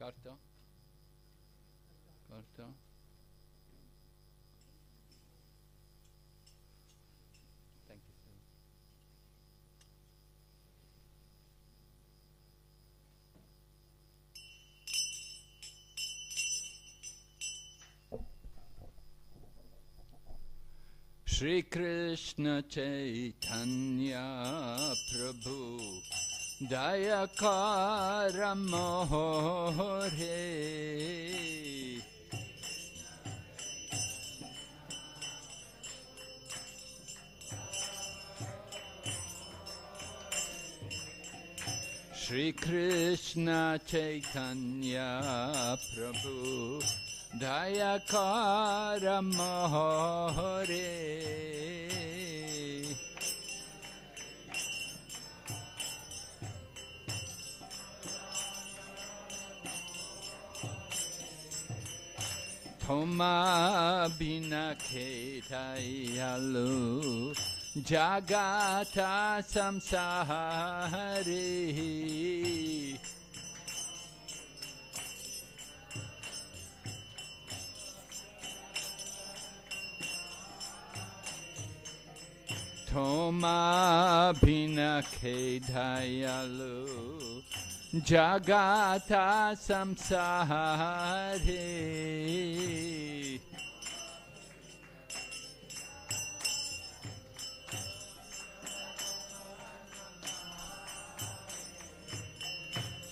Canto. Canto. Thank you, sir. Shri Krishna Chaitanya Prabhu Dayakara Mohore Shri Krishna Chaitanya Prabhu Dayakara Mohore Thoma bina ketayalu Jagata samsari Thoma bina ketayalu Jagata samsari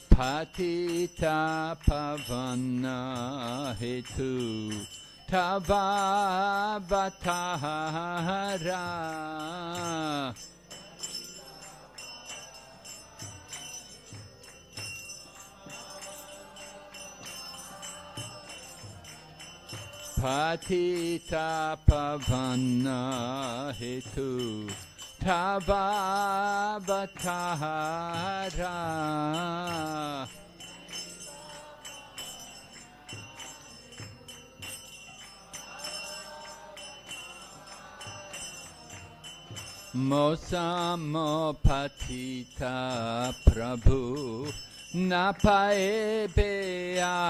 Patita pavana hetu tavavatara Patita pavana hetu tavavatara Mosamo patita prabhu napae beara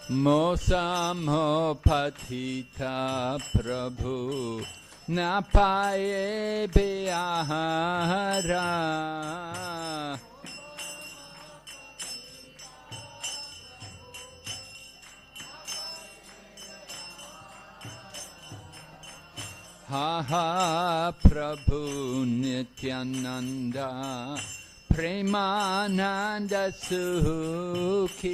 Mosamo patita prabhu napae beara Ha ha Prabhu Nityananda Premananda Sukhi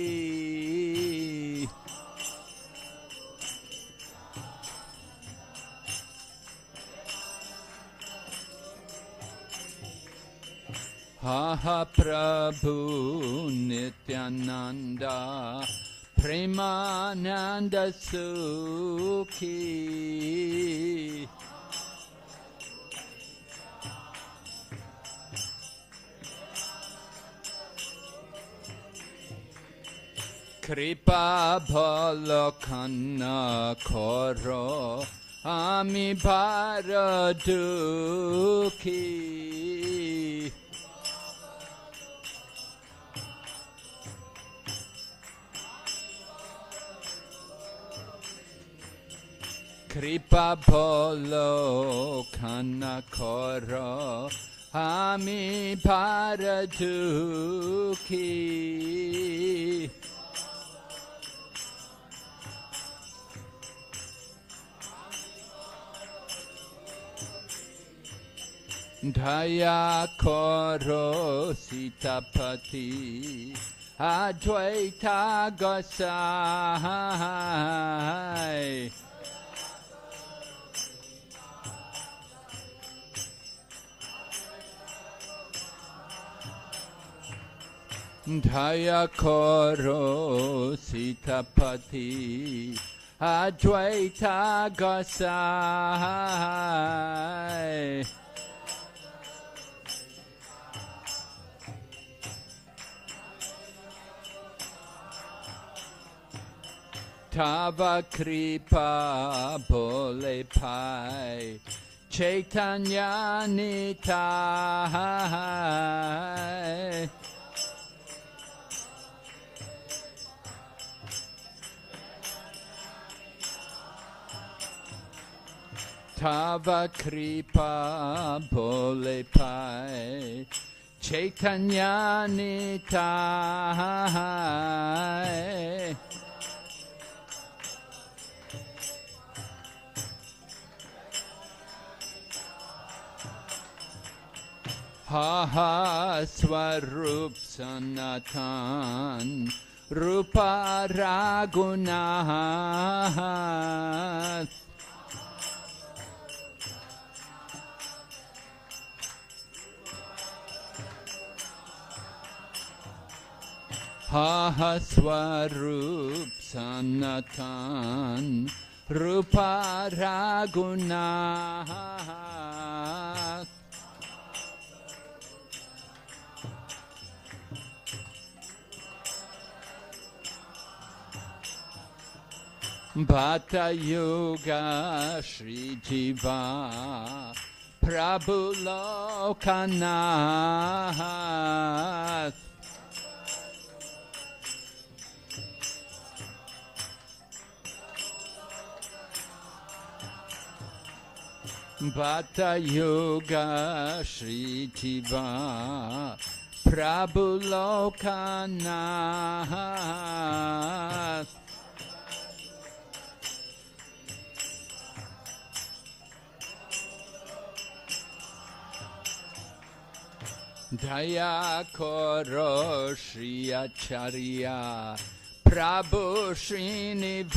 Ha ha Prabhu Nityananda Premananda Sukhi Kripa bhalakana koro ami bharadukhi Kripa bhalakana koro ami bharadukhi Dhaya koro sitapati Advaita Gosai Dhaya koro sitapati Advaita Gosai Tava kripa bole pai Chaitanya nitai Tava kripa bole pai Chaitanya nitai Ha ha Swarup Sanatan Rupa Raghunath Ha ha Swarup Sanatan Rupa Raghunath Bhata Yoga Shri Jiva Prabhu Lokanath Bhata Yoga Shri Jiva Prabhu Lokanath Daya Koro Shri Acharya Prabhu Srinivas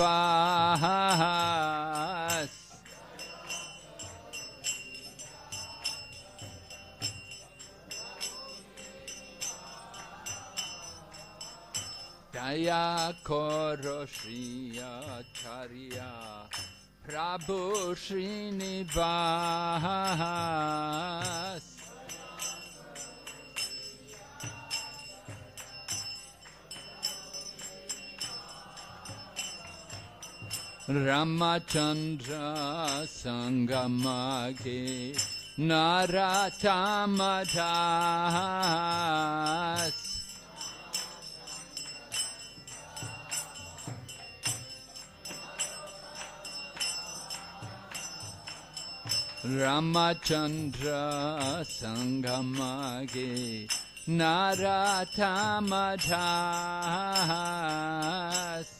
Daya Koro Shri Acharya Prabhu Srinivas Ramachandra Sangamage Naratamadas Ramachandra Sangamage Naratamadas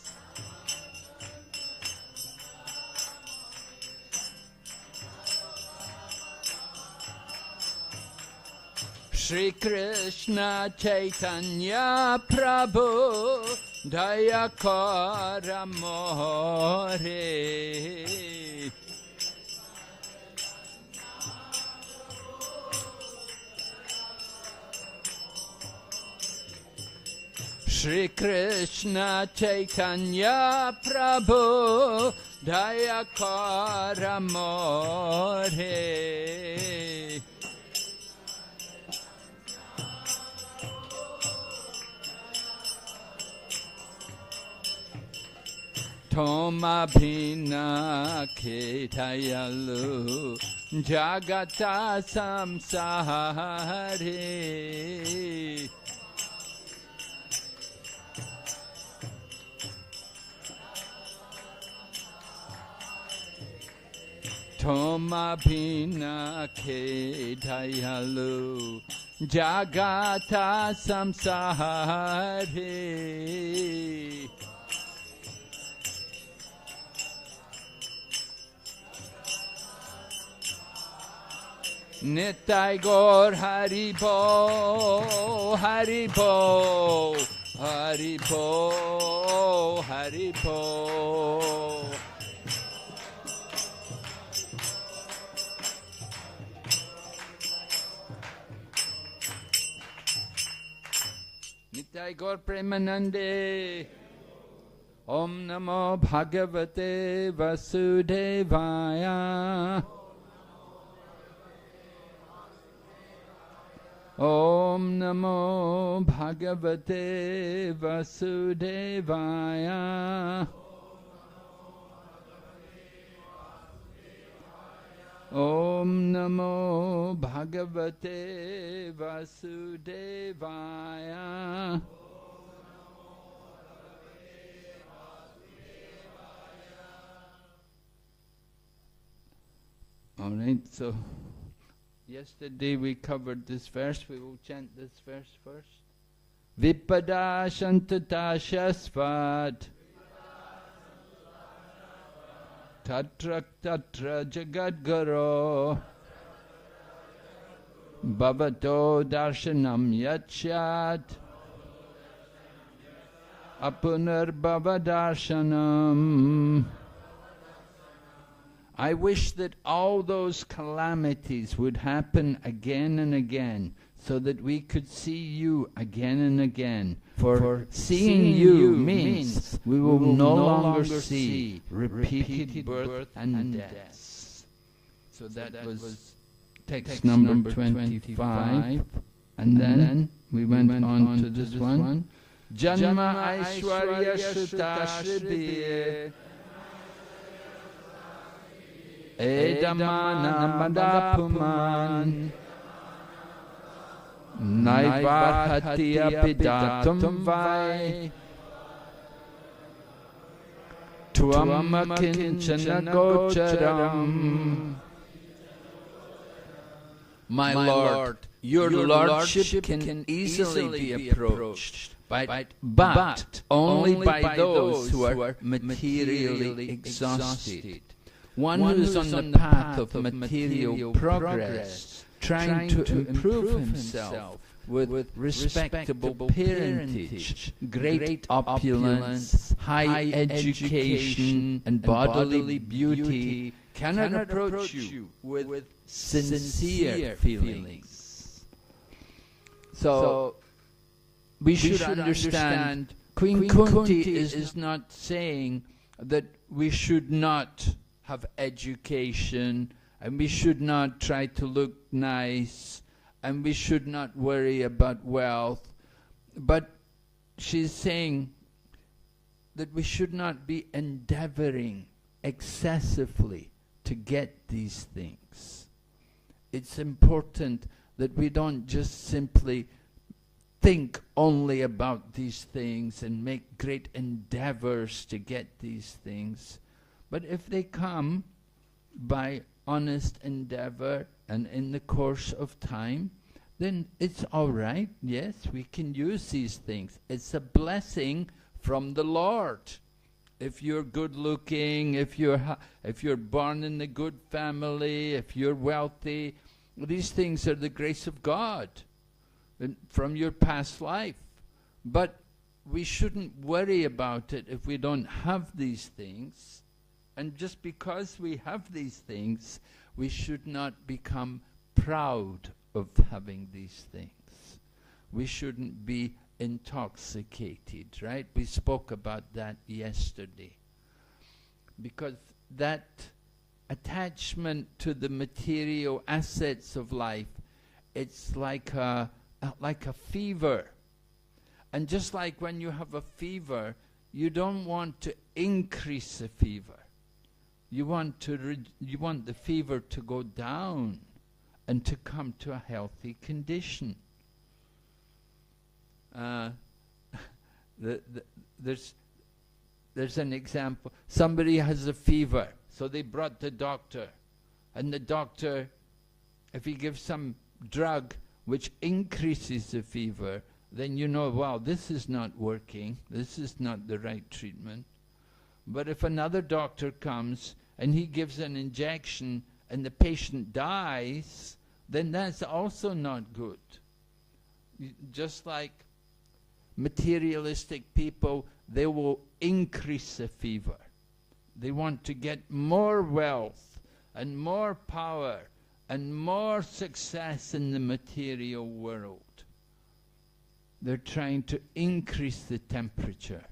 Shri Krishna Chaitanya Prabhu Dayakara More Shri Krishna Chaitanya Prabhu Dayakara More Toma Bhina Ketayalu Jagata Samsahare Toma Bhina Ketayalu Jagata Samsahare Nitai Gaur Haribo, Haribo, Haribo, Haribo. Nitai Gaur Premanande. Om Namo Bhagavate Vasudevaya. Om Namo Bhagavate Vasudevaya. Om Namo Bhagavate Vasudevaya. All right, so yesterday we covered this verse. We will chant this verse first. Vipada Shantata Shasvat Tatra Tatra Jagadgaro Bhavato Darshanam Yachat Apunar Bhavadarshanam. I wish that all those calamities would happen again and again, so that we could see you again and again. For seeing you means we will no longer see repeated birth and deaths. So that was text number 25. And then we went on to this one. Janma Aishwarya Shutashribhye Edamana Madapuman Naivarhati Apidatum Vai Tuamakinchana Gocharam. My Lord, your Lordship can easily be approached, but only by those who are materially exhausted. One who is on the path of material progress, trying to improve himself with respectable parentage, great opulence, high education, and bodily beauty, cannot approach you with sincere feelings. So, we should understand, Queen Kunti is not saying that we should not have education, and we should not try to look nice, and we should not worry about wealth. But she's saying that we should not be endeavoring excessively to get these things. It's important that we don't just simply think only about these things and make great endeavors to get these things. But if they come by honest endeavor and in the course of time, then it's all right. Yes, we can use these things. It's a blessing from the Lord. If you're good looking, if you're born in a good family, if you're wealthy, these things are the grace of God from your past life. But we shouldn't worry about it if we don't have these things. And just because we have these things, we should not become proud of having these things. We shouldn't be intoxicated, right? We spoke about that yesterday. Because that attachment to the material assets of life, it's like a fever. And just like when you have a fever, you don't want to increase the fever. You want the fever to go down and to come to a healthy condition. There's an example. Somebody has a fever, so they brought the doctor, and the doctor, if he gives some drug which increases the fever, then you know, wow, this is not working. This is not the right treatment. But if another doctor comes and he gives an injection and the patient dies, then that's also not good. Just like materialistic people, they will increase the fever. They want to get more wealth and more power and more success in the material world. They're trying to increase the temperature.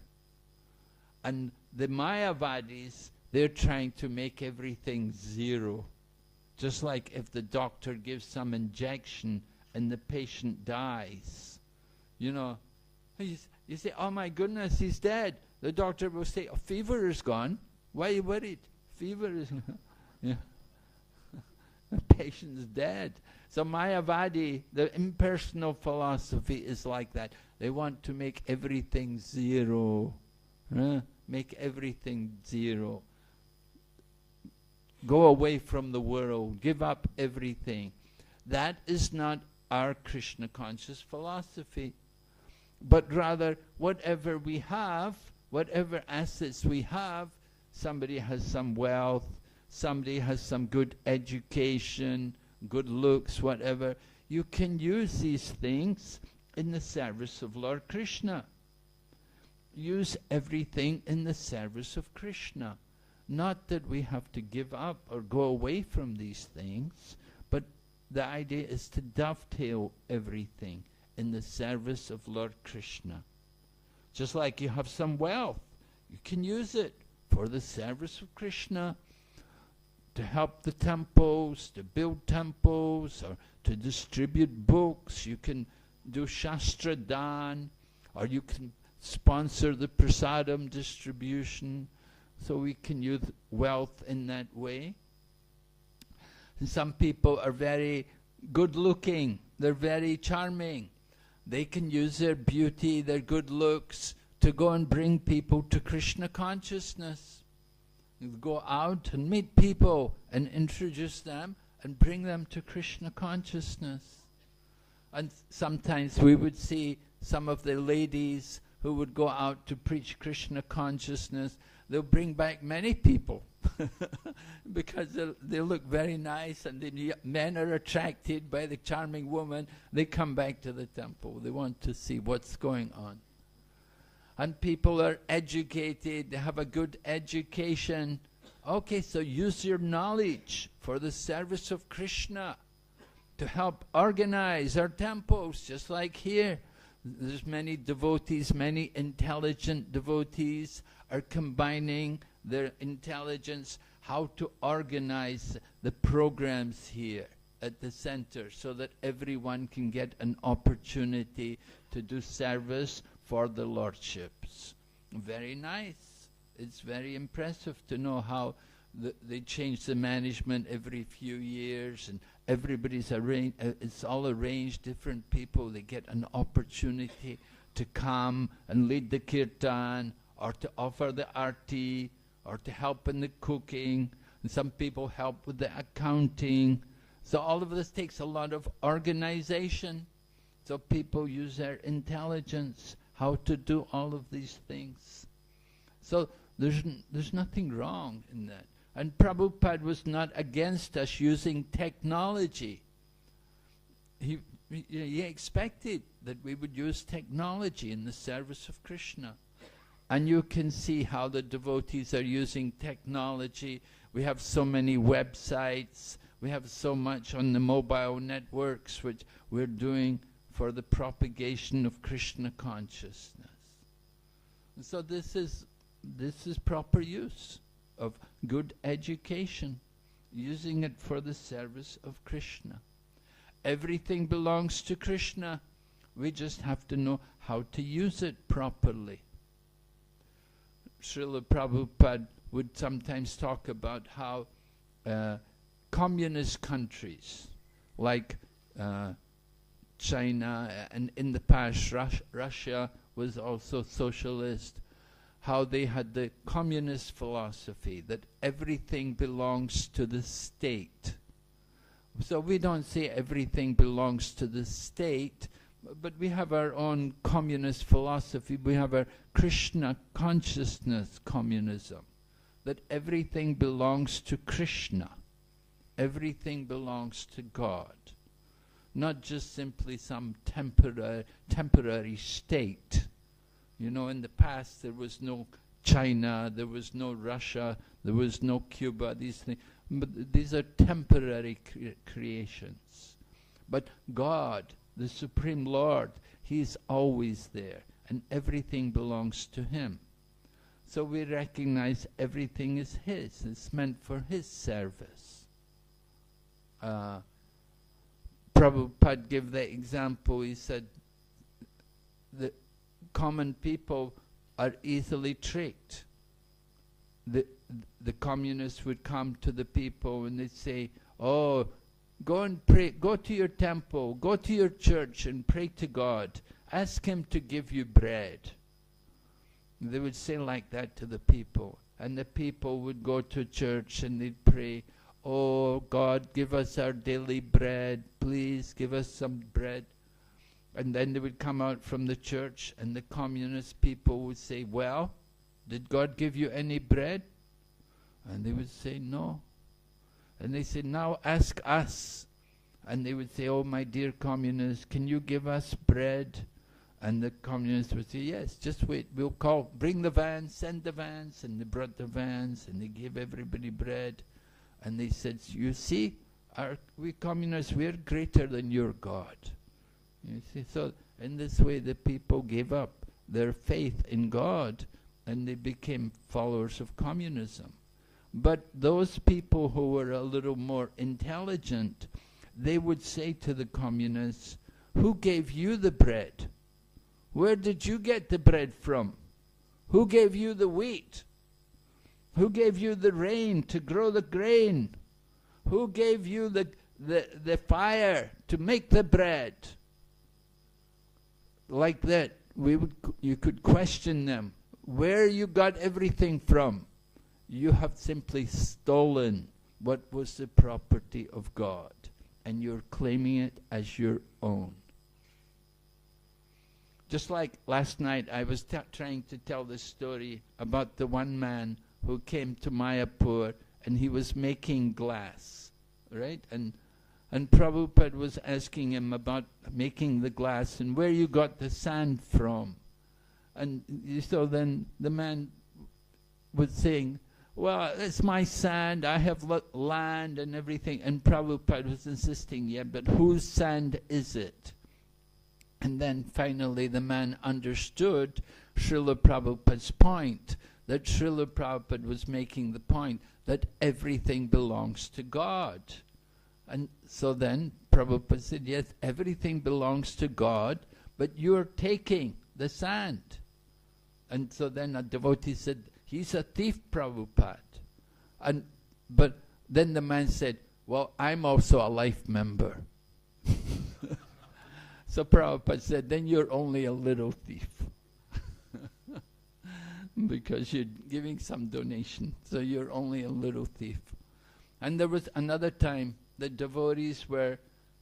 And the Mayavadis, they're trying to make everything zero. Just like if the doctor gives some injection and the patient dies. You know, you say, oh my goodness, he's dead. The doctor will say, oh, fever is gone. Why are you worried? Fever is gone. Yeah. The patient's dead. So Mayavadi, the impersonal philosophy, is like that. They want to make everything zero. Make everything zero. Go away from the world. Give up everything. That is not our Krishna conscious philosophy. But rather, whatever we have, whatever assets we have, somebody has some wealth, somebody has some good education, good looks, whatever, you can use these things in the service of Lord Krishna. Use everything in the service of Krishna. Not that we have to give up or go away from these things, but the idea is to dovetail everything in the service of Lord Krishna. Just like you have some wealth, you can use it for the service of Krishna, to help the temples, to build temples, or to distribute books. You can do Shastra Dan, or you can sponsor the prasadam distribution. So we can use wealth in that way. And some people are very good looking, they're very charming. They can use their beauty, their good looks, to go and bring people to Krishna consciousness. You go out and meet people and introduce them and bring them to Krishna consciousness. And sometimes we would see some of the ladies who would go out to preach Krishna consciousness. They'll bring back many people because they look very nice, and the men are attracted by the charming woman. They come back to the temple. They want to see what's going on. And people are educated, they have a good education. Okay, so use your knowledge for the service of Krishna to help organize our temples, just like here. There's many devotees, many intelligent devotees are combining their intelligence how to organize the programs here at the center so that everyone can get an opportunity to do service for the lordships. Very nice. It's very impressive to know how they change the management every few years, and everybody's arranged, it's all arranged, different people, they get an opportunity to come and lead the kirtan, or to offer the arti, or to help in the cooking, and some people help with the accounting. So all of this takes a lot of organization. So people use their intelligence how to do all of these things. So there's nothing wrong in that. And Prabhupada was not against us using technology. He expected that we would use technology in the service of Krishna. And you can see how the devotees are using technology. We have so many websites. We have so much on the mobile networks which we're doing for the propagation of Krishna consciousness. And so this is proper use of good education, using it for the service of Krishna. Everything belongs to Krishna. We just have to know how to use it properly. Srila Prabhupada would sometimes talk about how communist countries like China, and in the past Russia was also socialist, how they had the communist philosophy that everything belongs to the state. So we don't say everything belongs to the state, but we have our own communist philosophy. We have our Krishna consciousness communism, that everything belongs to Krishna. Everything belongs to God. Not just simply some temporary state. You know, in the past there was no China, there was no Russia, there was no Cuba, these things. But these are temporary creations. But God, the Supreme Lord, He's always there, and everything belongs to Him. So we recognize everything is His. It's meant for His service. Prabhupada gave the example. He said the common people are easily tricked. The communists would come to the people and they'd say, Oh, go and pray, go to your temple, go to your church and pray to God. Ask Him to give you bread. They would say like that to the people. And the people would go to church and they'd pray, oh God, give us our daily bread. Please give us some bread. And then they would come out from the church and the communist people would say, well, did God give you any bread? And they would say, no. And they said, now ask us. And they would say, oh my dear communists, can you give us bread? And the communists would say, yes, just wait, we'll call, bring the vans, send the vans. And they brought the vans and they gave everybody bread. And they said, you see, we communists, we're greater than your God. You see, so in this way the people gave up their faith in God and they became followers of communism. But those people who were a little more intelligent, they would say to the communists, who gave you the bread? Where did you get the bread from? Who gave you the wheat? Who gave you the rain to grow the grain? Who gave you the fire to make the bread? Like that, you could question them. Where you got everything from? You have simply stolen what was the property of God, and you're claiming it as your own. Just like last night, I was trying to tell this story about the one man who came to Mayapur, and he was making glass, right? And Prabhupada was asking him about making the glass and where you got the sand from. And so then the man was saying, well, it's my sand, I have land and everything. And Prabhupada was insisting, yeah, but whose sand is it? And then finally the man understood Srila Prabhupada's point, that Srila Prabhupada was making the point that everything belongs to God. And so then Prabhupada said, yes, everything belongs to God, but you're taking the sand. And so then a devotee said, he's a thief, Prabhupada. But then the man said, well, I'm also a life member. So Prabhupada said, then you're only a little thief. Because you're giving some donation, so you're only a little thief. And there was another time the devotees were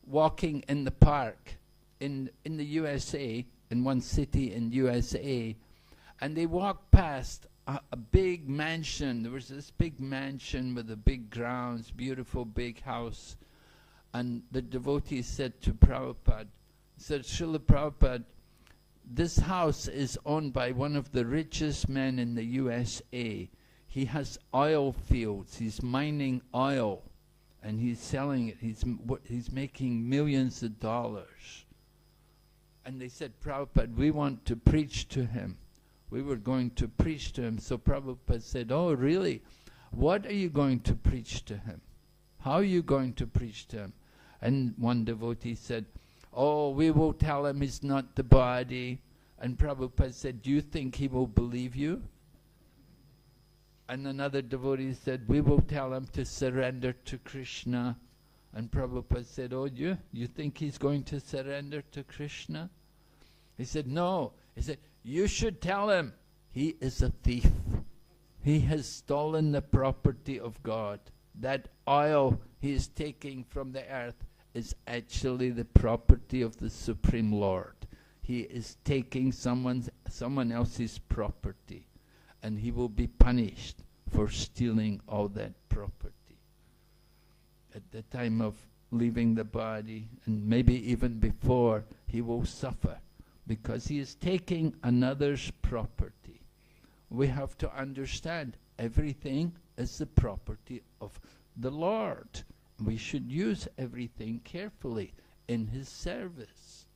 walking in the park in the USA, in one city in USA, and they walked past a big mansion. There was this big mansion with the big grounds, beautiful big house. And the devotees said to Prabhupada, said, Srila Prabhupada, this house is owned by one of the richest men in the USA. He has oil fields, he's mining oil, and he's selling it, he's making millions of dollars. And they said, Prabhupada, we want to preach to him. We were going to preach to him. So Prabhupada said, oh really? What are you going to preach to him? How are you going to preach to him? And one devotee said, oh, we will tell him he's not the body. And Prabhupada said, do you think he will believe you? And another devotee said, we will tell him to surrender to Krishna. And Prabhupada said, oh, you think he's going to surrender to Krishna? He said, no. He said, you should tell him he is a thief. He has stolen the property of God. That oil he is taking from the earth is actually the property of the Supreme Lord. He is taking someone else's property, and he will be punished for stealing all that property. At the time of leaving the body, and maybe even before, he will suffer because he is taking another's property. We have to understand everything is the property of the Lord. We should use everything carefully in his service.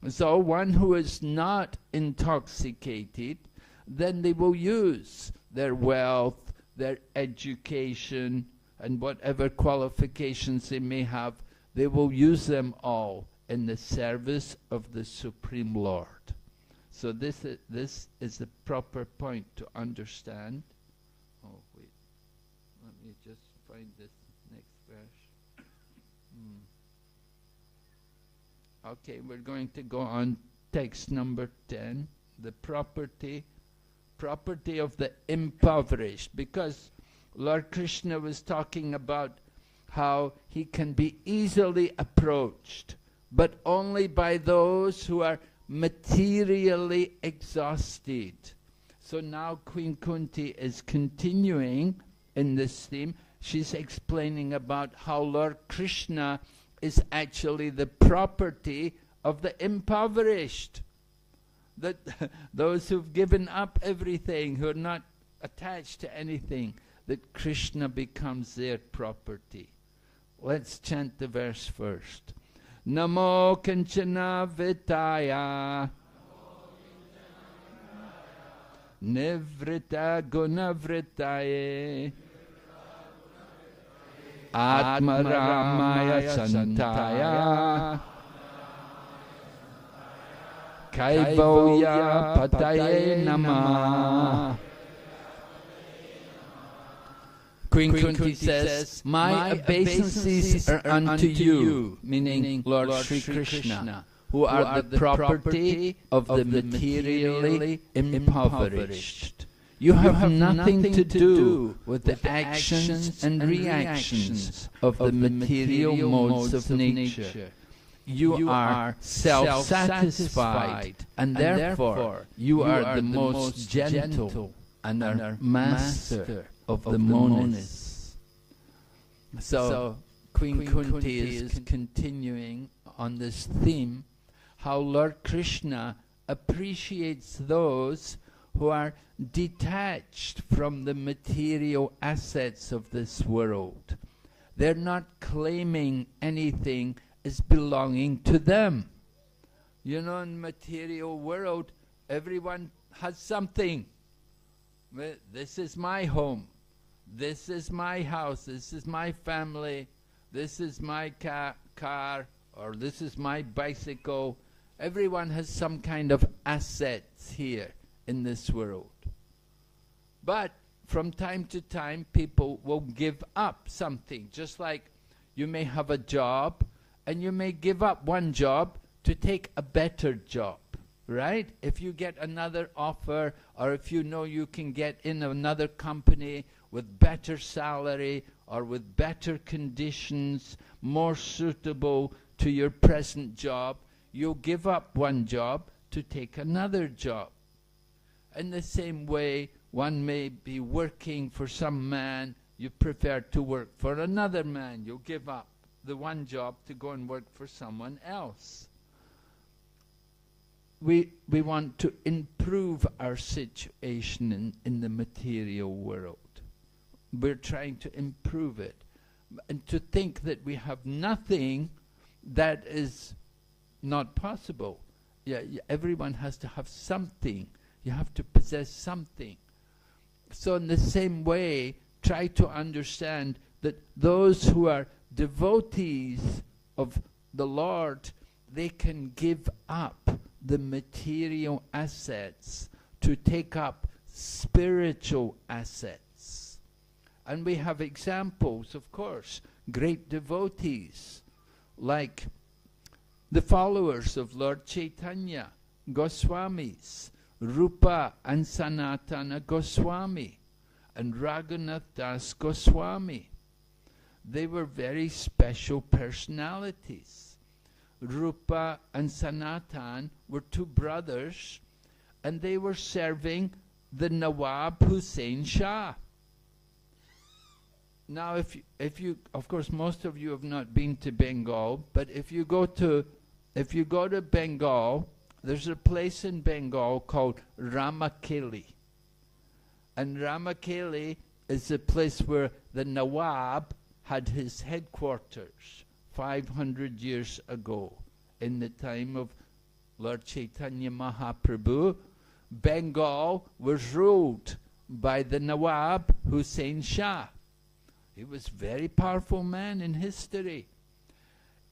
So one who is not intoxicated, then they will use their wealth, their education, and whatever qualifications they may have, they will use them all in the service of the Supreme Lord. So this is the proper point to understand. Oh wait, let me just find this next verse. Okay, we're going to go on text number 10, the property of the impoverished, because Lord Krishna was talking about how he can be easily approached, but only by those who are materially exhausted. So now Queen Kunti is continuing in this theme. She's explaining about how Lord Krishna is actually the property of the impoverished. That those who've given up everything, who are not attached to anything, that Krishna becomes their property. Let's chant the verse first. Namo Kanchana Vitaya Nivrita Gunavrittaye Atmaramaya Santaya Kaivalya Pataye Namah. Queen Kunti says, my obeisances are unto you, meaning Lord Sri Krishna, who are the property of the materially impoverished. You have nothing to do with the actions and reactions of the material modes of nature. You are self-satisfied, and therefore you are the most gentle and are master of the monists. So Queen Kunti is continuing on this theme, how Lord Krishna appreciates those who are detached from the material assets of this world. They're not claiming anything as belonging to them. You know, in the material world, everyone has something. This is my home. This is my house. This is my family. This is my car, or this is my bicycle. Everyone has some kind of assets here in this world. But from time to time, people will give up something. Just like you may have a job, and you may give up one job to take a better job, right? If you get another offer, or if you know you can get in another company with better salary, or with better conditions, more suitable to your present job, you'll give up one job to take another job. In the same way, one may be working for some man, you prefer to work for another man. You'll give up the one job to go and work for someone else. We want to improve our situation in the material world. We're trying to improve it. And to think that we have nothing, that is not possible. Yeah, everyone has to have something. You have to possess something. So in the same way, try to understand that those who are devotees of the Lord, they can give up the material assets to take up spiritual assets. And we have examples, of course, great devotees, like the followers of Lord Chaitanya, Goswamis, Rupa and Sanatana Goswami, and Raghunath Das Goswami. They were very special personalities. Rupa and Sanatan were two brothers, and they were serving the Nawab Hussain Shah. Now, if you, of course, most of you have not been to Bengal, but if you go to Bengal, there's a place in Bengal called Ramakeli, and Ramakeli is the place where the Nawab had his headquarters 500 years ago. In the time of Lord Chaitanya Mahaprabhu, Bengal was ruled by the Nawab Hussain Shah. He was a very powerful man in history.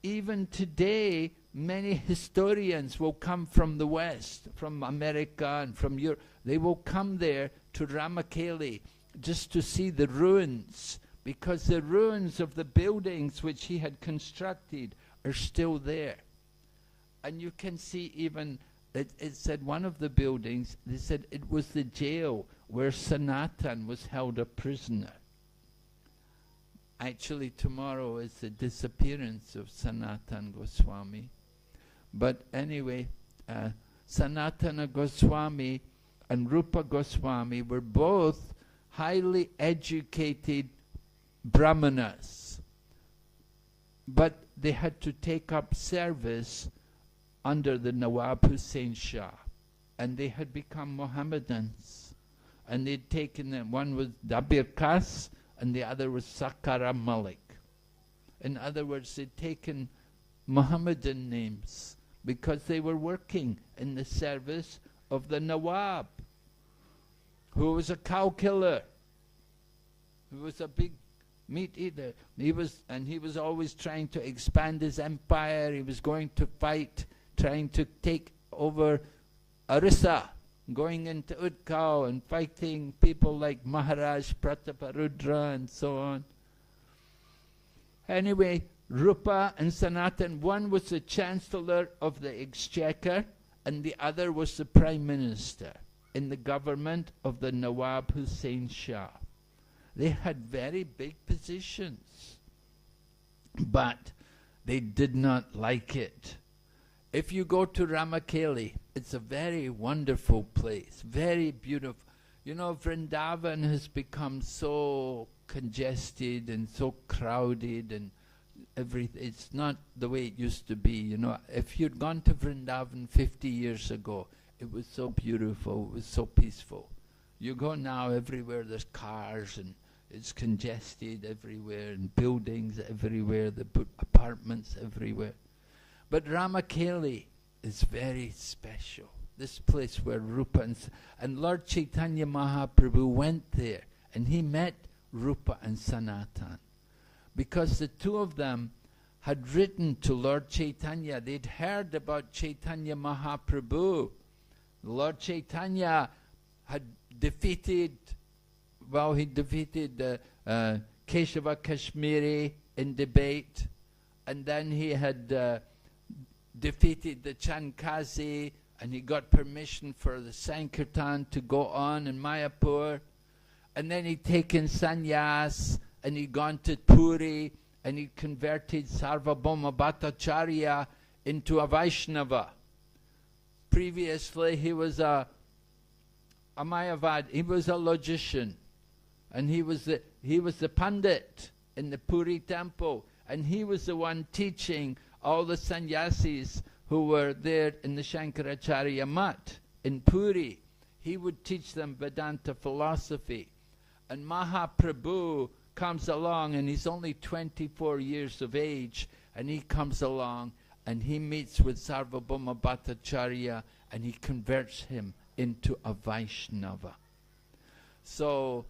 Even today, many historians will come from the West, from America and from Europe. They will come there to Ramakeli just to see the ruins, because the ruins of the buildings which he had constructed are still there. And you can see even, it said one of the buildings, they said it was the jail where Sanatan was held a prisoner. Actually, tomorrow is the disappearance of Sanatana Goswami. But anyway, Sanatana Goswami and Rupa Goswami were both highly educated brahmanas. But they had to take up service under the Nawab Hussain Shah. And they had become Mohammedans. And they'd taken them, one was Dabir Kas, and the other was Sakara Malik. In other words, they'd taken Mohammedan names because they were working in the service of the Nawab, who was a cow killer, who was a big meat eater. He was always trying to expand his empire. He was going to fight, trying to take over Orissa, going into Utkal and fighting people like Maharaj Prataparudra and so on. Anyway, Rupa and Sanatan, one was the Chancellor of the Exchequer and the other was the Prime Minister in the government of the Nawab Hussain Shah. They had very big positions, but they did not like it. If you go to Ramakeli, it's a very wonderful place, very beautiful. You know, Vrindavan has become so congested and so crowded and everything. It's not the way it used to be. You know, if you'd gone to Vrindavan 50 years ago, it was so beautiful, it was so peaceful. You go now, everywhere there's cars and it's congested everywhere and buildings everywhere, the apartments everywhere. But Ramakeli is very special. This place where Rupa and Lord Chaitanya Mahaprabhu went there and he met Rupa and Sanatan. Because the two of them had written to Lord Chaitanya. They'd heard about Chaitanya Mahaprabhu. Lord Chaitanya had defeated, well, he defeated Keshava Kashmiri in debate. And then he had defeated the Chankazi, and he got permission for the Sankirtan to go on in Mayapur. And then he'd taken sannyas, and he'd gone to Puri, and he converted Sarvabhauma Bhattacharya into a Vaishnava. Previously, he was a Mayavad, he was a logician, and he was the Pandit in the Puri temple, and he was the one teaching all the sannyasis who were there in the Shankaracharya Mutt in Puri. He would teach them Vedanta philosophy. And Mahaprabhu comes along, and he's only 24 years of age, and he comes along and he meets with Sarvabhauma Bhattacharya and he converts him into a Vaishnava. So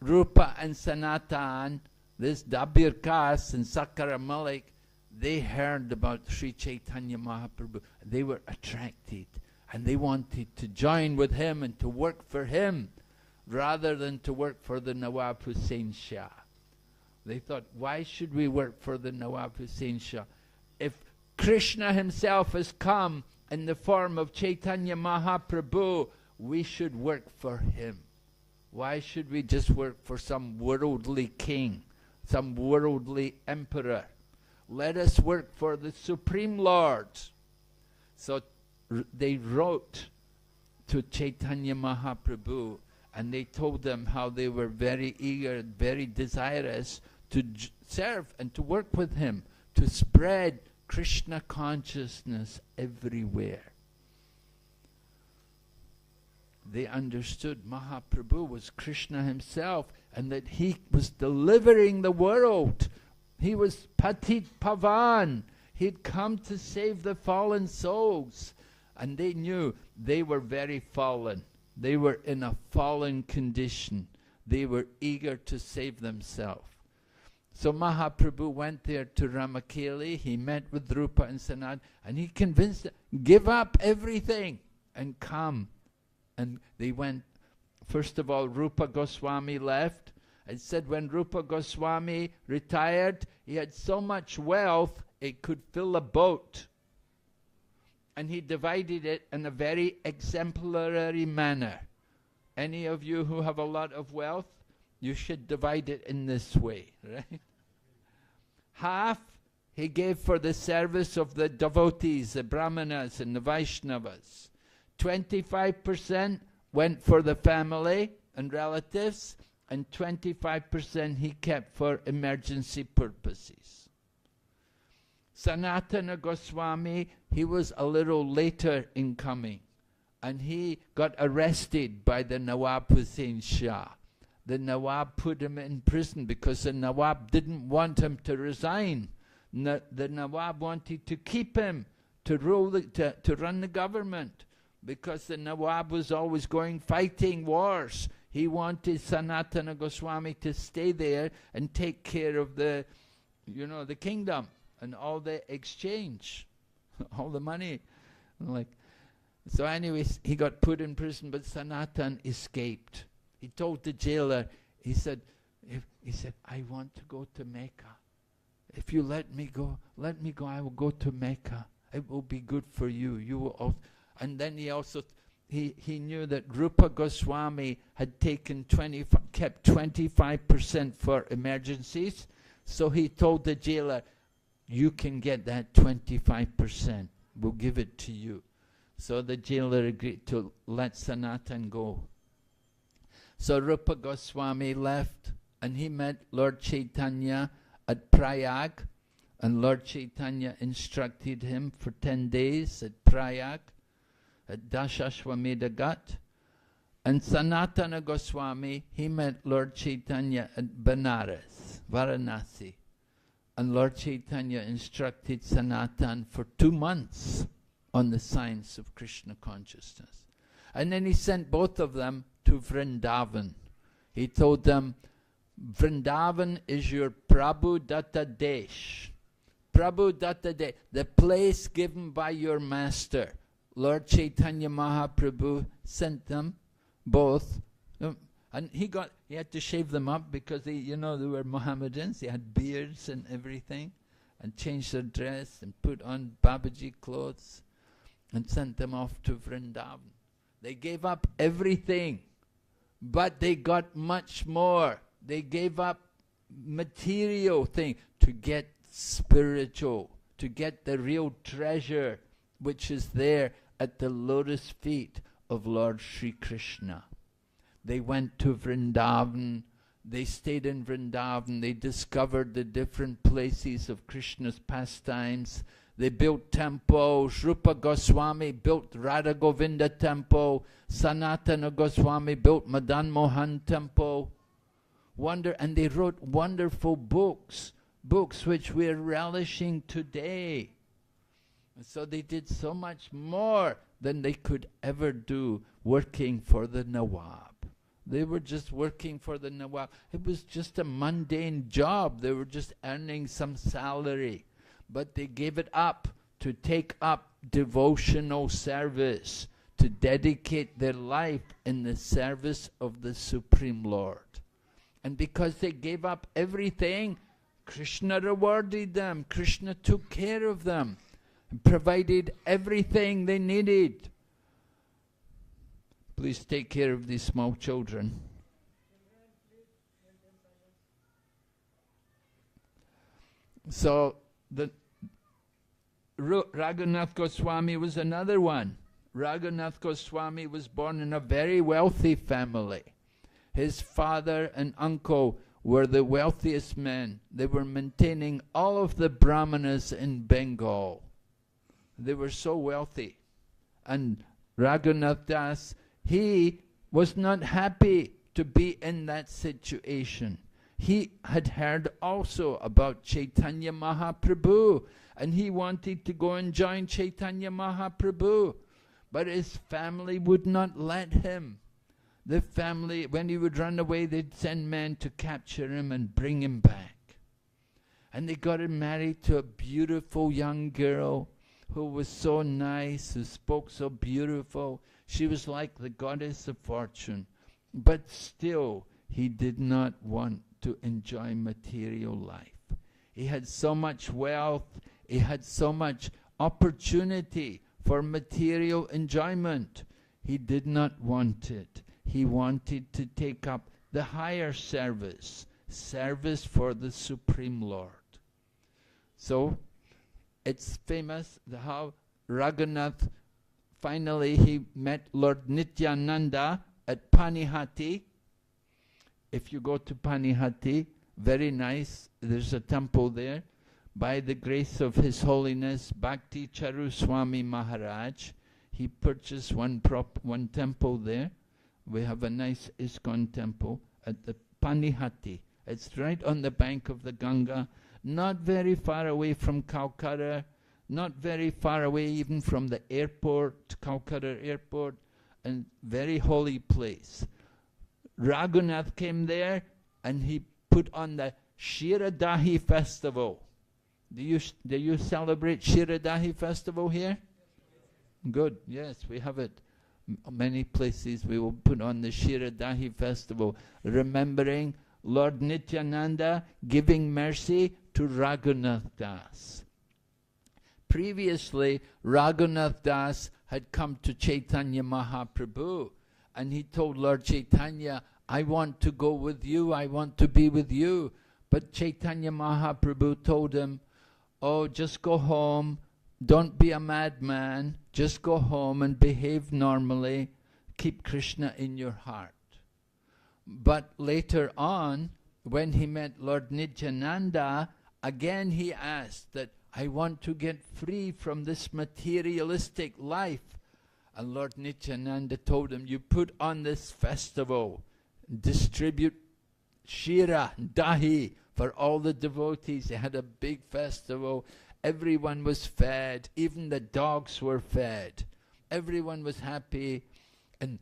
Rupa and Sanatan, this Dabir Kas and Sakara Malik, they heard about Sri Chaitanya Mahaprabhu. They were attracted and they wanted to join with him and to work for him rather than to work for the Nawab Hussain Shah. They thought, why should we work for the Nawab Hussain Shah? If Krishna himself has come in the form of Chaitanya Mahaprabhu, we should work for him. Why should we just work for some worldly king, some worldly emperor? Let us work for the Supreme Lord. So they wrote to Chaitanya Mahaprabhu and they told them how they were very eager, very desirous to serve and to work with him, to spread Krishna consciousness everywhere. They understood Mahaprabhu was Krishna himself and that he was delivering the world. He was Patit Pavan. He'd come to save the fallen souls. And they knew they were very fallen. They were in a fallen condition. They were eager to save themselves. So Mahaprabhu went there to Ramakeli. He met with Rupa and Sanat, and he convinced them, give up everything and come. And they went. First of all, Rupa Goswami left, It said when Rupa Goswami retired, he had so much wealth, it could fill a boat. And he divided it in a very exemplary manner. Any of you who have a lot of wealth, you should divide it in this way, right? Half he gave for the service of the devotees, the Brahmanas and the Vaishnavas. 25% went for the family and relatives, and 25% he kept for emergency purposes. Sanatana Goswami, he was a little later in coming, and he got arrested by the Nawab Hussain Shah. The Nawab put him in prison because the Nawab didn't want him to resign. The Nawab wanted to keep him to run the government, because the Nawab was always fighting wars. He wanted Sanatana Goswami to stay there and take care of the kingdom and all the exchange, all the money. So anyways, he got put in prison, but Sanatan escaped. He told the jailer, he said, I want to go to Mecca. If you let me go, I will go to Mecca. It will be good for you. You will also. And then he knew that Rupa Goswami had kept 25% for emergencies. So he told the jailer, you can get that 25%. We'll give it to you. So the jailer agreed to let Sanatan go. So Rupa Goswami left, and he met Lord Chaitanya at Prayag, and Lord Chaitanya instructed him for 10 days at Prayag, at Dashashwamedha Ghat. And Sanatana Goswami, he met Lord Chaitanya at Banaras, Varanasi. And Lord Chaitanya instructed Sanatan for 2 months on the science of Krishna consciousness. And then he sent both of them to Vrindavan. He told them, Vrindavan is your Prabhu Datta Desh. Prabhu Datta Desh, the place given by your master. Lord Chaitanya Mahaprabhu sent them both. And he had to shave them up because they were Mohammedans. They had beards and everything, and changed their dress and put on Babaji clothes and sent them off to Vrindavan. They gave up everything, but they got much more. They gave up material thing to get spiritual, to get the real treasure which is there at the lotus feet of Lord Sri Krishna. They went to Vrindavan, they stayed in Vrindavan, they discovered the different places of Krishna's pastimes. They built temples. Rupa Goswami built Radha Govinda temple. Sanatana Goswami built Madan Mohan temple. And they wrote wonderful books which we're relishing today. And so they did so much more than they could ever do working for the Nawab. They were just working for the Nawab. It was just a mundane job. They were just earning some salary. But they gave it up to take up devotional service, to dedicate their life in the service of the Supreme Lord. And because they gave up everything, Krishna rewarded them. Krishna took care of them and provided everything they needed. Please take care of these small children. So Raghunath Goswami was another one. Raghunath Goswami was born in a very wealthy family. His father and uncle were the wealthiest men. They were maintaining all of the Brahmanas in Bengal. They were so wealthy. And Raghunath Das, he was not happy to be in that situation. He had heard also about Chaitanya Mahaprabhu, and he wanted to go and join Chaitanya Mahaprabhu. But his family would not let him. The family, when he would run away, they'd send men to capture him and bring him back. And they got him married to a beautiful young girl who was so nice, who spoke so beautiful. She was like the goddess of fortune. But still, He did not want to enjoy material life. He had so much wealth, he had so much opportunity for material enjoyment. He did not want it. He wanted to take up the higher service, service for the Supreme Lord. So, it's famous how Raghunath, finally he met Lord Nityananda at Panihati. If you go to Panihati, very nice, there's a temple there. By the grace of His Holiness Bhakti Charu Swami Maharaj, he purchased one temple there. We have a nice ISKCON temple at the Panihati. It's right on the bank of the Ganga, not very far away from Calcutta, not very far away even from the airport, Calcutta airport, and very holy place. Raghunath came there and he put on the Shiradahi festival. Do you celebrate Shiradahi festival here? Good, yes, we have it. Many places we will put on the Shiradahi festival, remembering Lord Nityananda giving mercy to Raghunath Das. Previously, Raghunath Das had come to Chaitanya Mahaprabhu, and he told Lord Chaitanya, I want to go with you, I want to be with you. But Chaitanya Mahaprabhu told him, oh, just go home, don't be a madman, just go home and behave normally, keep Krishna in your heart. But later on, when he met Lord Nityananda, again he asked that, I want to get free from this materialistic life. And Lord Nityananda told him, you put on this festival, distribute Shira, Dahi, for all the devotees. They had a big festival. Everyone was fed. Even the dogs were fed. Everyone was happy. And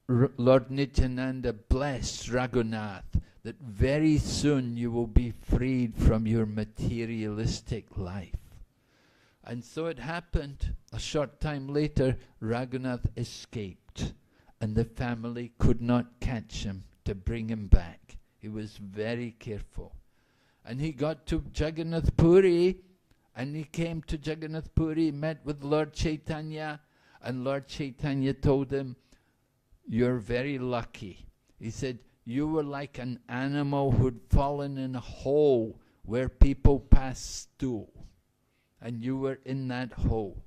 Lord Nityananda blessed Raghunath that very soon you will be freed from your materialistic life. And so it happened. A short time later, Raghunath escaped, and the family could not catch him to bring him back. He was very careful. And he got to Jagannath Puri, and he came to Jagannath Puri, met with Lord Chaitanya, and Lord Chaitanya told him, you're very lucky. He said, you were like an animal who'd fallen in a hole where people pass stool, and you were in that hole.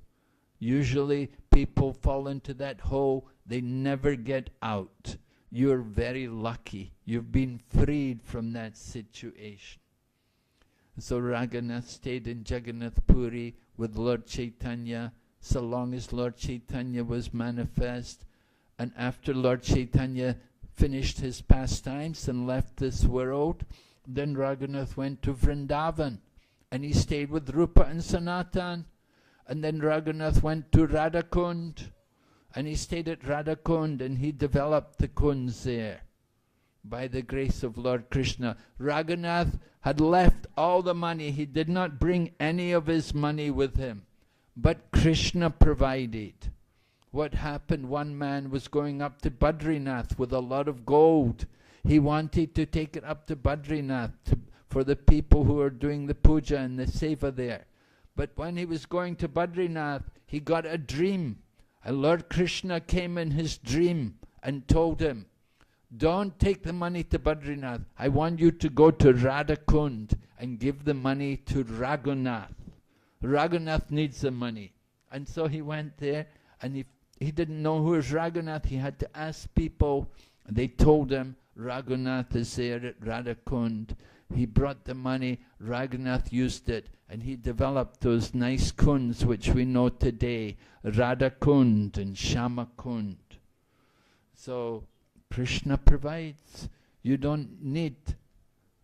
Usually people fall into that hole, they never get out. You're very lucky. You've been freed from that situation. So Raghunath stayed in Jagannath Puri with Lord Chaitanya so long as Lord Chaitanya was manifest. And after Lord Chaitanya finished his pastimes and left this world, then Raghunath went to Vrindavan and he stayed with Rupa and Sanatan. And then Raghunath went to Radhakund and he stayed at Radhakund and he developed the kunds there. By the grace of Lord Krishna, Raghunath had left all the money. He did not bring any of his money with him, but Krishna provided. What happened? One man was going up to Badrinath with a lot of gold. He wanted to take it up to Badrinath for the people who are doing the puja and the seva there. But when he was going to Badrinath, he got a dream. And Lord Krishna came in his dream and told him, don't take the money to Badrinath. I want you to go to Radhakund and give the money to Raghunath. Raghunath needs the money. And so he went there, and he didn't know who was Raghunath. He had to ask people. They told him, Raghunath is there at Radhakund. He brought the money, Raghunath used it, and he developed those nice kunds which we know today, Radhakund and Shyamakund. So Krishna provides. You don't need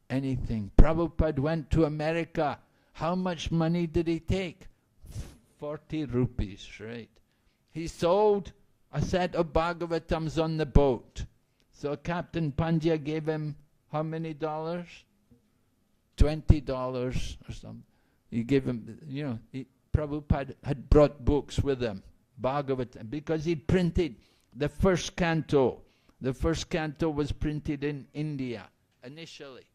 anything. Prabhupada went to America. How much money did he take? 40 rupees, right? He sold a set of Bhagavatams on the boat. So Captain Pandya gave him how many dollars? $20 or something. He gave him, Prabhupada had brought books with him, Bhagavatam, because he printed the first canto The first canto was printed in India initially.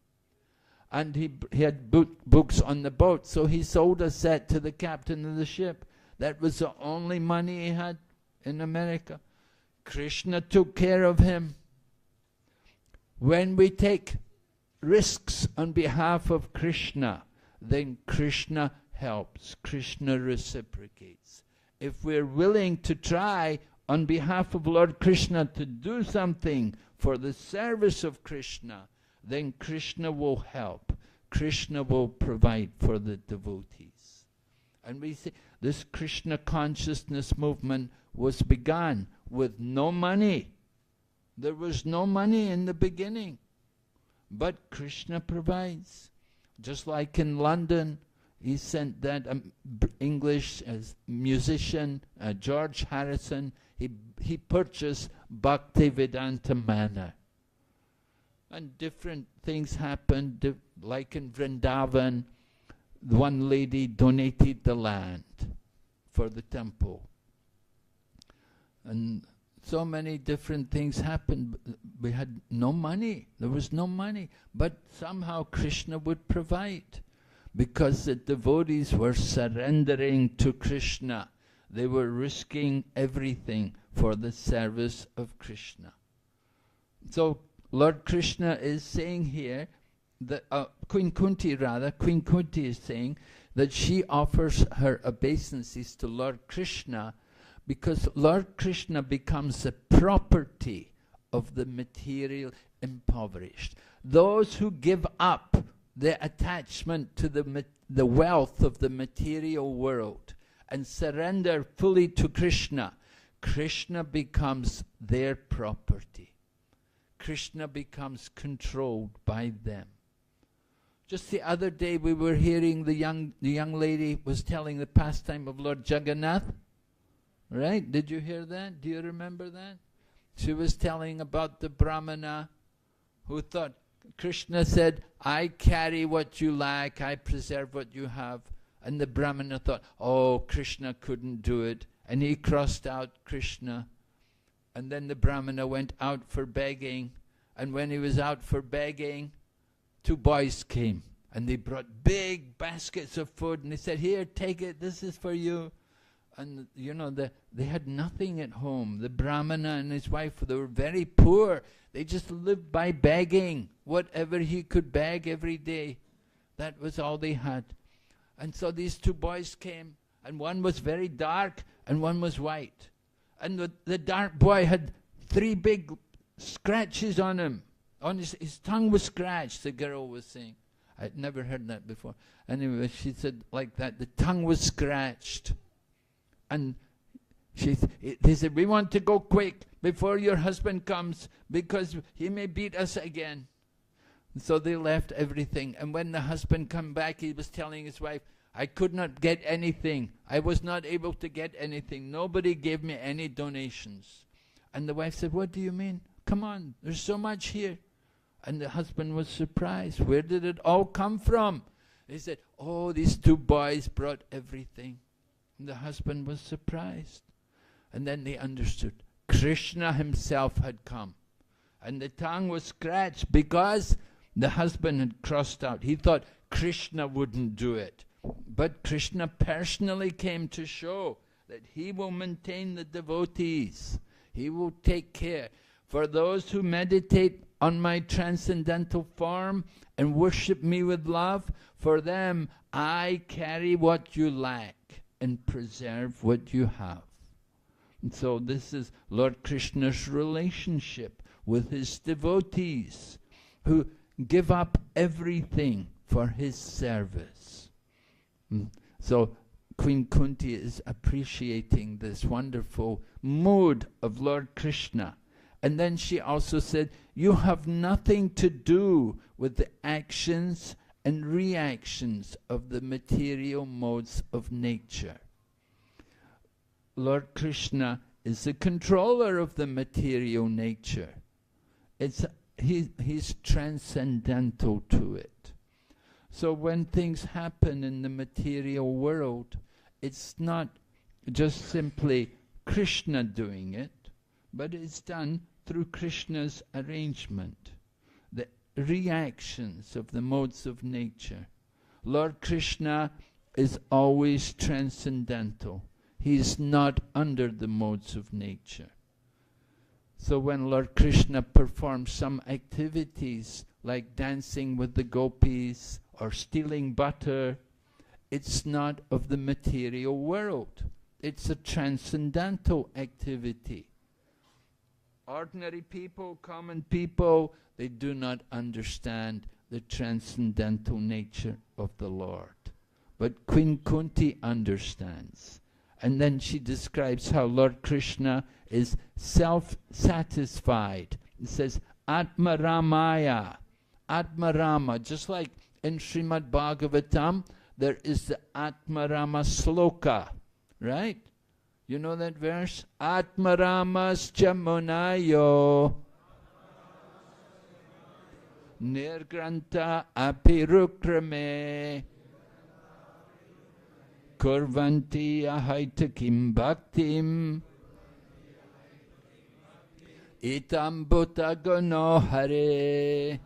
And he had books on the boat, so he sold a set to the captain of the ship. That was the only money he had in America. Krishna took care of him. When we take risks on behalf of Krishna, then Krishna helps, Krishna reciprocates. If we're willing to try on behalf of Lord Krishna to do something for the service of Krishna, then Krishna will help. Krishna will provide for the devotees. And we see this Krishna consciousness movement was begun with no money. There was no money in the beginning. But Krishna provides. Just like in London, he sent that English musician, George Harrison, he purchased Bhaktivedanta Manor. And different things happened, like in Vrindavan, one lady donated the land for the temple. And so many different things happened. We had no money. There was no money. But somehow Krishna would provide. Because the devotees were surrendering to Krishna. They were risking everything for the service of Krishna. So Lord Krishna is saying here, that Queen Kunti is saying that she offers her obeisances to Lord Krishna because Lord Krishna becomes the property of the material impoverished. Those who give up their attachment to the wealth of the material world and surrender fully to Krishna, Krishna becomes their property. Krishna becomes controlled by them. Just the other day we were hearing the young lady was telling the pastime of Lord Jagannath. Right? Did you hear that? Do you remember that? She was telling about the Brahmana who thought, Krishna said, I carry what you lack, I preserve what you have. And the Brahmana thought, oh, Krishna couldn't do it. And he crossed out Krishna. And then the Brahmana went out for begging. And when he was out for begging, 2 boys came. And they brought big baskets of food. And they said, here, take it, this is for you. And you know, they had nothing at home. The Brahmana and his wife, they were very poor. They just lived by begging. Whatever he could beg every day. That was all they had. And so these 2 boys came. And one was very dark and one was white. And the dark boy had 3 big scratches on him. On his tongue was scratched, the girl was saying. I'd never heard that before. Anyway, she said like that, the tongue was scratched. And they said, we want to go quick before your husband comes because he may beat us again. And so they left everything. And when the husband came back, he was telling his wife, I could not get anything. I was not able to get anything. Nobody gave me any donations. And the wife said, what do you mean? Come on, there's so much here. And the husband was surprised. Where did it all come from? He said, oh, these 2 boys brought everything. And the husband was surprised. And then they understood. Krishna himself had come. And the tongue was scratched because the husband had crossed out. He thought Krishna wouldn't do it. But Krishna personally came to show that he will maintain the devotees. He will take care. For those who meditate on my transcendental form and worship me with love, for them I carry what you lack and preserve what you have. And so this is Lord Krishna's relationship with his devotees who give up everything for his service. So Queen Kunti is appreciating this wonderful mood of Lord Krishna. And then she also said, you have nothing to do with the actions and reactions of the material modes of nature. Lord Krishna is the controller of the material nature. He's transcendental to it. So when things happen in the material world, it's not just simply Krishna doing it, but it's done through Krishna's arrangement, the reactions of the modes of nature. Lord Krishna is always transcendental. He is not under the modes of nature. So when Lord Krishna performs some activities like dancing with the gopis or stealing butter, it's not of the material world. It's a transcendental activity. Ordinary people, common people, they do not understand the transcendental nature of the Lord. But Queen Kunti understands. And then she describes how Lord Krishna is self-satisfied. It says, Atma Ramaya, Atma Rama. Just like in Srimad Bhagavatam, there is the Atma Rama sloka, right? You know that verse? Atma Ramas Jamunayo Nirgranta Apirukrame Kurvanti Ahaitakim Bhaktim Itam Bhutagono Hare.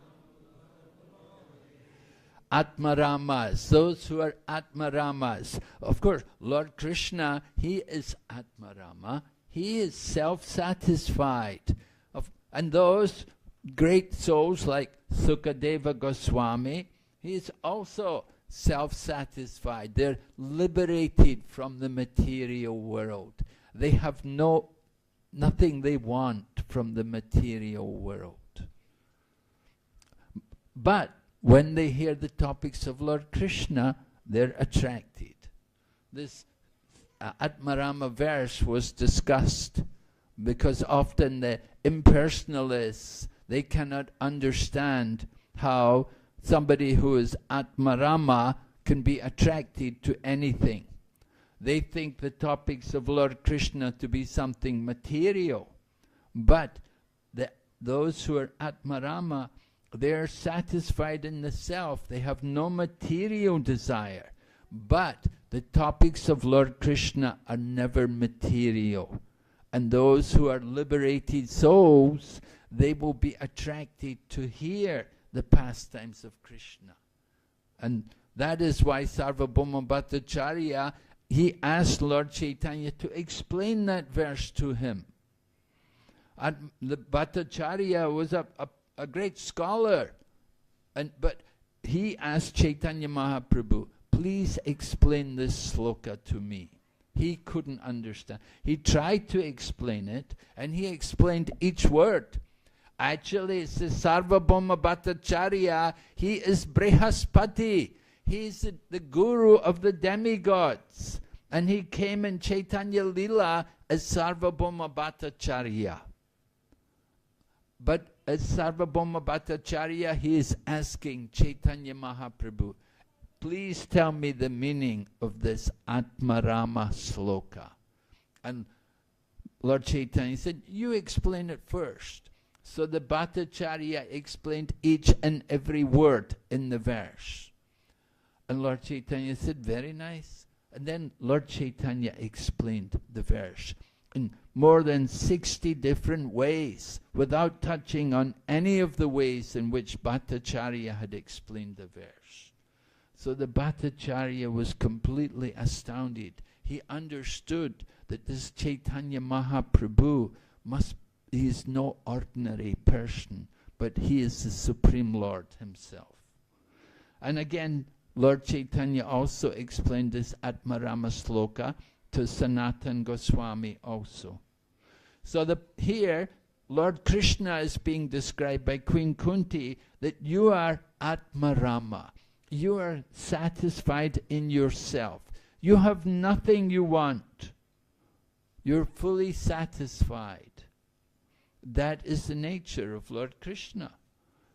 Atmaramas, those who are Atmaramas. Of course, Lord Krishna, he is Atmarama. He is self-satisfied. And those great souls like Sukadeva Goswami, he is also self-satisfied. They're liberated from the material world. They have nothing they want from the material world. But when they hear the topics of Lord Krishna, they're attracted. This Atmarama verse was discussed because often the impersonalists, they cannot understand how somebody who is Atmarama can be attracted to anything. They think the topics of Lord Krishna to be something material. But those who are Atmarama, they are satisfied in the self. They have no material desire. But the topics of Lord Krishna are never material. And those who are liberated souls, they will be attracted to hear the pastimes of Krishna. And that is why Sarvabhauma Bhattacharya, he asked Lord Chaitanya to explain that verse to him. And the Bhattacharya was a great scholar, but he asked Chaitanya Mahaprabhu, please explain this sloka to me. He couldn't understand. He tried to explain it, and he explained each word. Actually, it's the Sarvabhauma Bhattacharya. He is Brihaspati. He is the guru of the demigods. And he came in Chaitanya Lila as Sarvabhauma Bhattacharya. But as Sarvabhauma Bhattacharya, he is asking Chaitanya Mahaprabhu, please tell me the meaning of this Atmarama sloka. And Lord Chaitanya said, you explain it first. So the Bhattacharya explained each and every word in the verse. And Lord Chaitanya said, very nice. And then Lord Chaitanya explained the verse in more than 60 different ways, without touching on any of the ways in which Bhattacharya had explained the verse. So the Bhattacharya was completely astounded. He understood that this Chaitanya Mahaprabhu he is no ordinary person, but he is the Supreme Lord himself. And again, Lord Chaitanya also explained this Atmarama sloka to Sanatan Goswami also. So here, Lord Krishna is being described by Queen Kunti that you are Atmarama. You are satisfied in yourself. You have nothing you want. You're fully satisfied. That is the nature of Lord Krishna.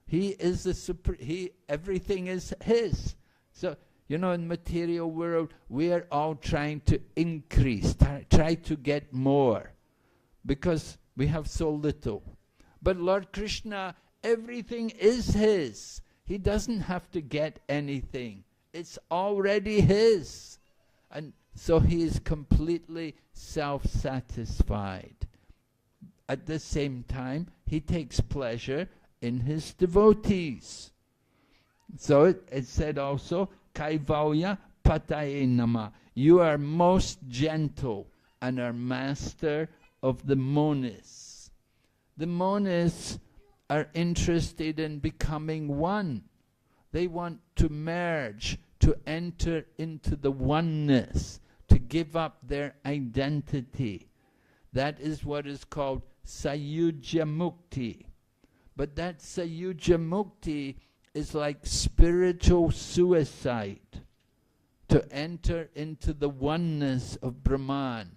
He is the everything is his. So, you know, in the material world, we are all trying to increase, try to get more, because we have so little. But Lord Krishna, everything is his. He doesn't have to get anything. It's already his. And so he is completely self-satisfied. at the same time, he takes pleasure in his devotees. So it said also, Kaivalya Pataye Nama, you are most gentle and are master of the monists. The monists are interested in becoming one. They want to merge, to enter into the oneness, to give up their identity. That is what is called Sayuja Mukti. But that Sayuja Mukti is like spiritual suicide, to enter into the oneness of Brahman.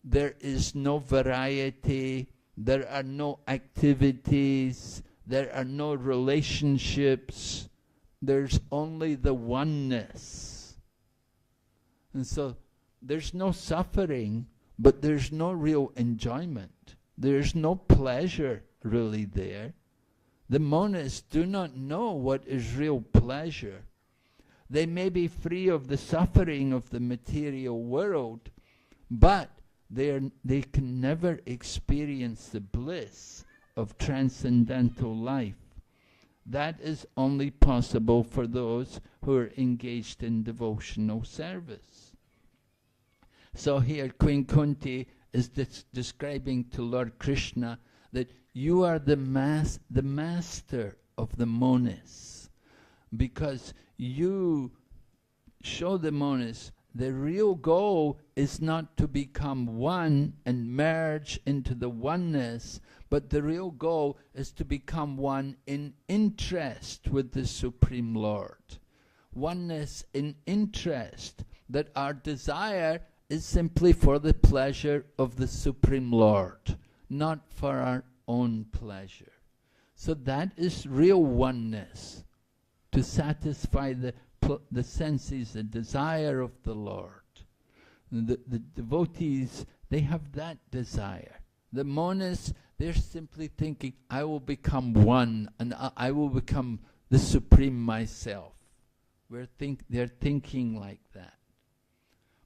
There is no variety, there are no activities, there are no relationships, there's only the oneness. And so there's no suffering, but there's no real enjoyment. There's no pleasure really there. The monists do not know what is real pleasure. They may be free of the suffering of the material world, but they can never experience the bliss of transcendental life. That is only possible for those who are engaged in devotional service. So here Queen Kunti is describing to Lord Krishna that you are the master of the monists, because you show the monists the real goal is not to become one and merge into the oneness, but the real goal is to become one in interest with the Supreme Lord. Oneness in interest, that our desire is simply for the pleasure of the Supreme Lord, not for our own pleasure. So that is real oneness, to satisfy the senses, the desire of the Lord. The devotees, they have that desire. The monists, they're simply thinking, I will become one and I will become the Supreme myself. They're thinking like that.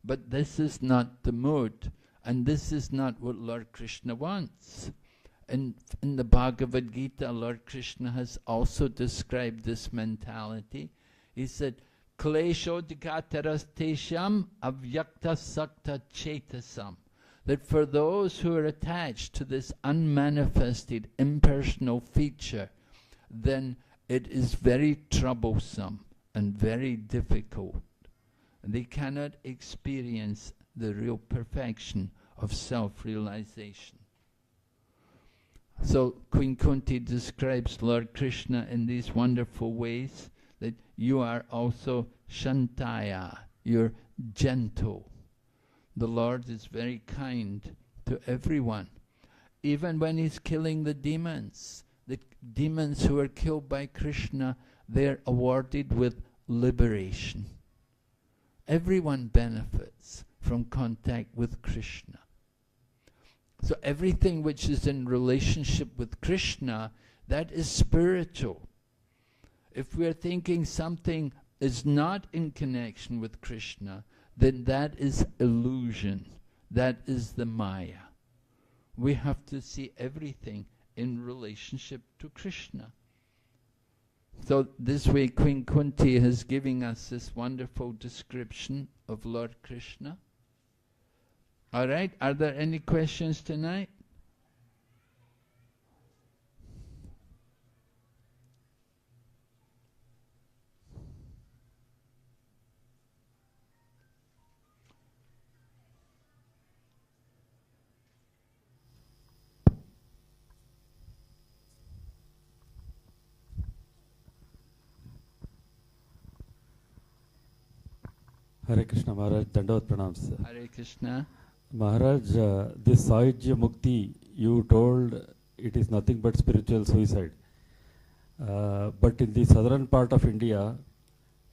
But this is not the mood, and this is not what Lord Krishna wants. In the Bhagavad Gita, Lord Krishna has also described this mentality. He said, Klesho dikataras tesham avyakta sakta chetasam. That for those who are attached to this unmanifested, impersonal feature, then it is very troublesome and very difficult. They cannot experience the real perfection of self-realization. So Queen Kunti describes Lord Krishna in these wonderful ways, that you are also Shantaya, you're gentle. The Lord is very kind to everyone. Even when he's killing the demons who are killed by Krishna, they're awarded with liberation. Everyone benefits from contact with Krishna. So everything which is in relationship with Krishna, that is spiritual. If we're thinking something is not in connection with Krishna, then that is illusion. That is the Maya. We have to see everything in relationship to Krishna. So this way Queen Kunti is giving us this wonderful description of Lord Krishna. All right, are there any questions tonight? Hare Krishna Maharaj, Dandavat Pranams. Hare Krishna. Maharaj, this Sayujya Mukti, you told it is nothing but spiritual suicide. But in the southern part of India,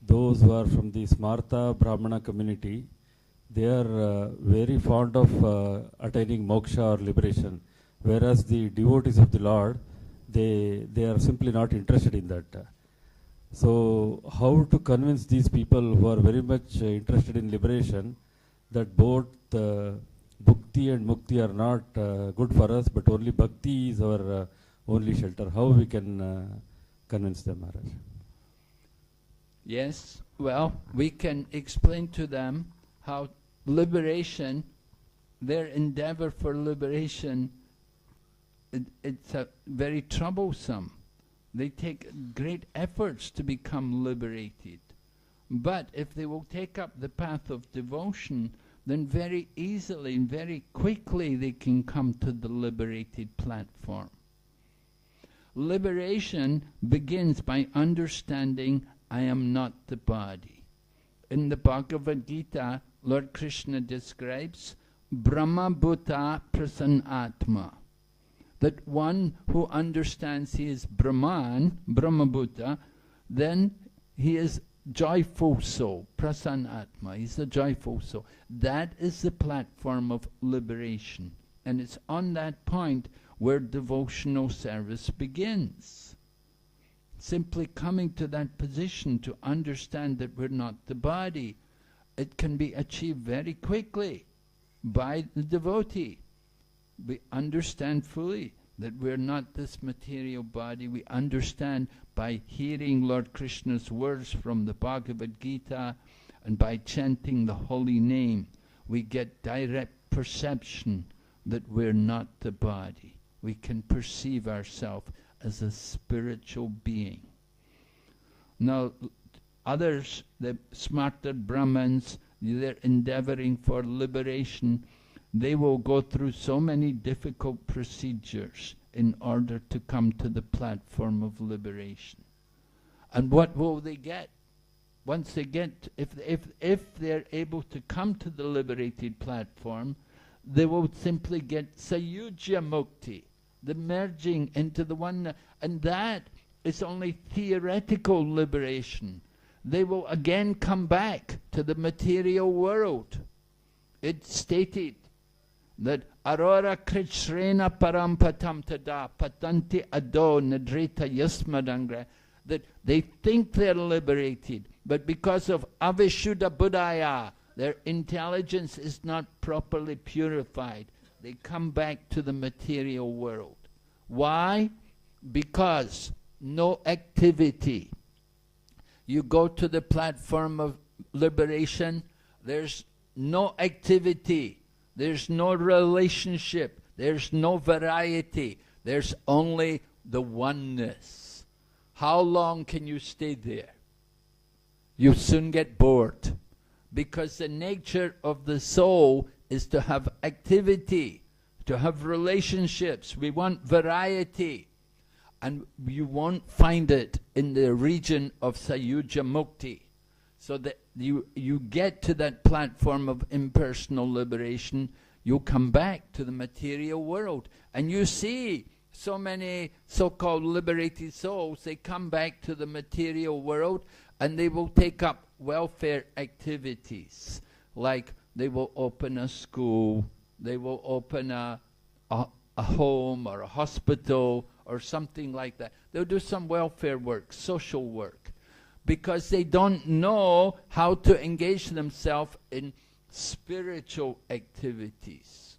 those who are from the Smarta Brahmana community, they are very fond of attaining moksha or liberation, whereas the devotees of the Lord, they are simply not interested in that. So how to convince these people who are very much interested in liberation that both Bhukti and Mukti are not good for us, but only Bhakti is our only shelter. How we can convince them, Maharaj? Yes, well, we can explain to them how liberation, their endeavor for liberation, it's very troublesome. They take great efforts to become liberated. But if they will take up the path of devotion, then very easily and very quickly they can come to the liberated platform. Liberation begins by understanding I am not the body. In the Bhagavad Gita, Lord Krishna describes Brahma Bhuta Prasanatma, that one who understands he is Brahman, Brahma Bhuta, then he is joyful soul, Prasanatma, he's a joyful soul. That is the platform of liberation. And it's on that point where devotional service begins. Simply coming to that position to understand that we're not the body, it can be achieved very quickly by the devotee. We understand fully that we're not this material body. We understand by hearing Lord Krishna's words from the Bhagavad Gita and by chanting the holy name, we get direct perception that we're not the body. We can perceive ourselves as a spiritual being. Now, others, the smarter Brahmins, they're endeavoring for liberation. They will go through so many difficult procedures in order to come to the platform of liberation. And what will they get? Once they get, if they're able to come to the liberated platform, they will simply get Sayujya Mukti, the merging into the one, and that is only theoretical liberation. They will again come back to the material world. It's stated that Arora Kritshrena Parampatam Tada Patanti Ado Nadrita Yasmadangra, that they think they're liberated, but because of Avishuddha Buddhaya, their intelligence is not properly purified. They come back to the material world. Why? Because no activity. You go to the platform of liberation, there's no activity, there's no relationship, there's no variety, there's only the oneness. How long can you stay there? You soon get bored, because the nature of the soul is to have activity, to have relationships. We want variety. And you won't find it in the region of Sayujya Mukti. So that you get to that platform of impersonal liberation, you come back to the material world. And you see so many so-called liberated souls, they come back to the material world and they will take up welfare activities. Like they will open a school, they will open a home or a hospital, or something like that. They'll do some welfare work, social work, because they don't know how to engage themselves in spiritual activities.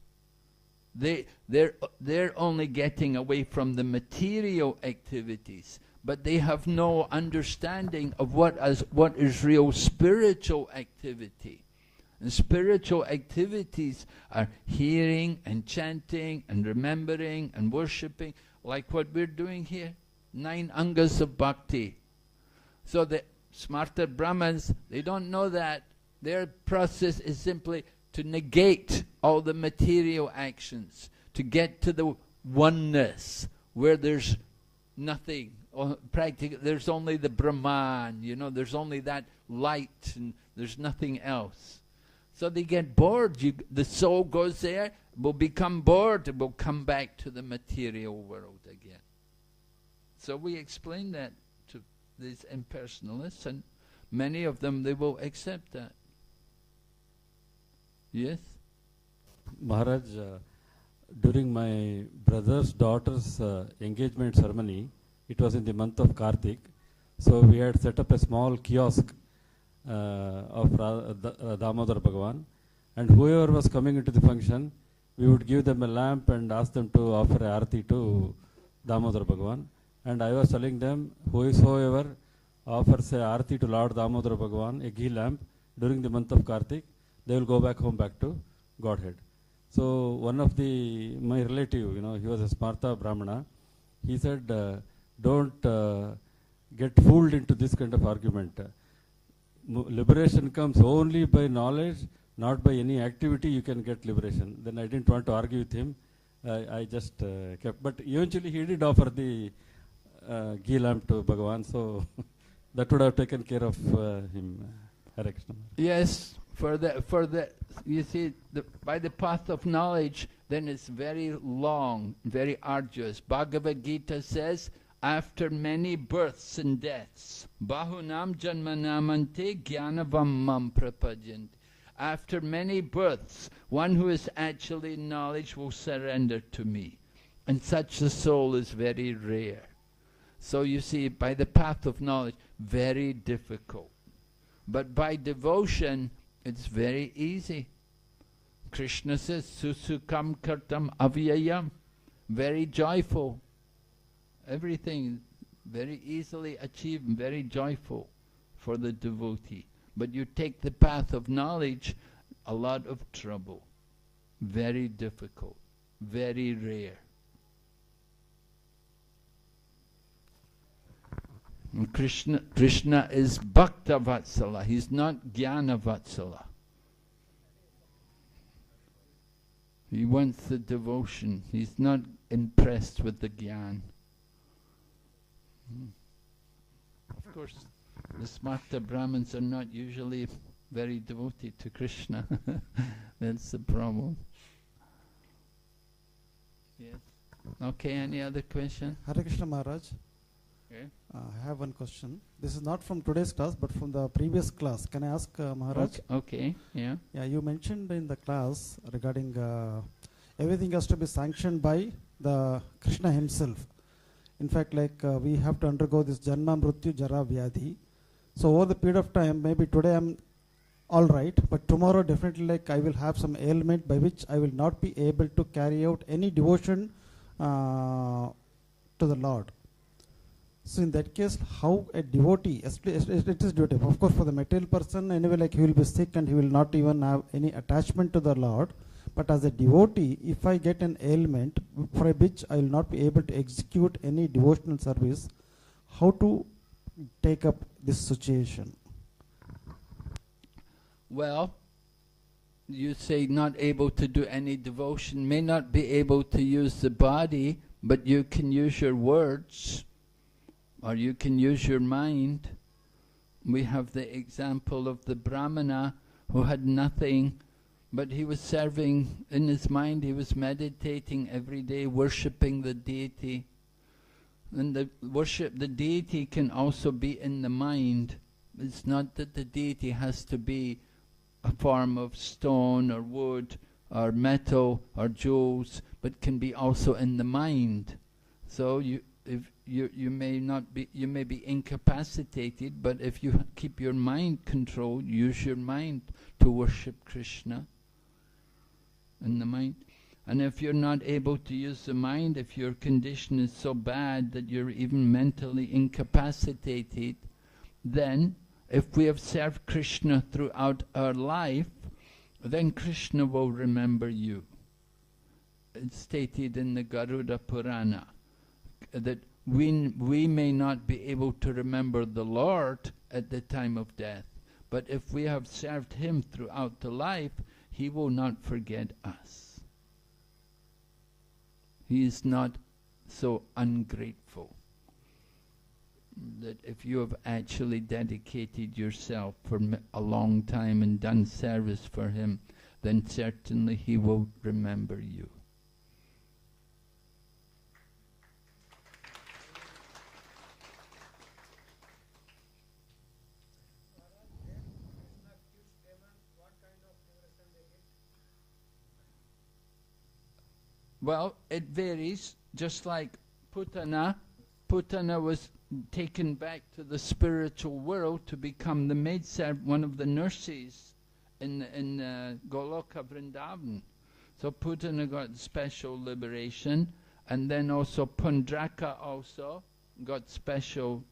They're only getting away from the material activities, but they have no understanding of what is real spiritual activity. And spiritual activities are hearing and chanting and remembering and worshipping, like what we're doing here, 9 angas of bhakti. So the smarter Brahmins, they don't know that. Their process is simply to negate all the material actions, to get to the oneness, where there's nothing. Practically, there's only the Brahman, there's only that light, and there's nothing else. So they get bored. The soul goes there, will become bored, and will come back to the material world again. So we explain that to these impersonalists, and many of them, they will accept that. Yes? Maharaj, during my brother's daughter's engagement ceremony, it was in the month of Kartik, so we had set up a small kiosk of Damodar Bhagavan, And whoever was coming into the function, we would give them a lamp and ask them to offer arati to Damodar Bhagavan. And I was telling them, whoever offers a arati to Lord Damodar Bhagavan, a ghee lamp, during the month of Kartik, they will go back home, back to Godhead. So one of my relative, he was a Smartha Brahmana, he said, don't get fooled into this kind of argument. Liberation comes only by knowledge, not by any activity you can get liberation. Then I didn't want to argue with him. I just kept. But eventually he did offer the ghee lamp to Bhagavan, so that would have taken care of him. Hare Krishna. Yes, you see, by the path of knowledge, then it's very long, very arduous. Bhagavad Gita says, after many births and deaths, bahunam janmanamante jnanavam mam prapadyant. After many births, one who is actually in knowledge will surrender to me. And such a soul is very rare. So you see, by the path of knowledge, very difficult. But by devotion, it's very easy. Krishna says, susukam kartam avyayam, very joyful. Everything very easily achieved, very joyful for the devotee. But you take the path of knowledge, a lot of trouble. Very difficult, very rare. And Krishna is Bhakta Vatsala, he's not Jnana Vatsala. He wants the devotion, he's not impressed with the Jnana. Of course, the Smarta Brahmins are not usually very devoted to Krishna. That's the problem. Yes. Okay, any other question? Hare Krishna Maharaj. Okay. I have one question. This is not from today's class, but from the previous class. Can I ask Maharaj? Okay, yeah. Yeah, you mentioned in the class regarding everything has to be sanctioned by the Krishna himself. In fact, we have to undergo this Janma Mrityu Jara Vyadhi. So over the period of time, maybe today I'm all right, but tomorrow definitely I will have some ailment by which I will not be able to carry out any devotion to the Lord. So in that case, how a devotee, it is devotee. Of course, for the material person, anyway, he will be sick and he will not even have any attachment to the Lord. But as a devotee, if I get an ailment for which I will not be able to execute any devotional service, how to take up this situation? Well, you say not able to do any devotion, may not be able to use the body, but you can use your words, or you can use your mind. We have the example of the Brahmana who had nothing, but he was serving in his mind, he was meditating every day, worshipping the deity. And the deity can also be in the mind. It's not that the deity has to be a form of stone or wood or metal or jewels, but can be also in the mind. So you may be incapacitated, but if you keep your mind controlled, use your mind to worship Krishna in the mind. And if you're not able to use the mind, if your condition is so bad that you're even mentally incapacitated, then if we have served Krishna throughout our life, then Krishna will remember you. It's stated in the Garuda Purana that we may not be able to remember the Lord at the time of death, but if we have served Him throughout the life, He will not forget us. He is not so ungrateful that if you have actually dedicated yourself for a long time and done service for Him, then certainly He will remember you. Well, it varies, just like Putana. Putana was taken back to the spiritual world to become the maidservant, one of the nurses in Goloka Vrindavan. So Putana got special liberation, and then also Pundraka also got special.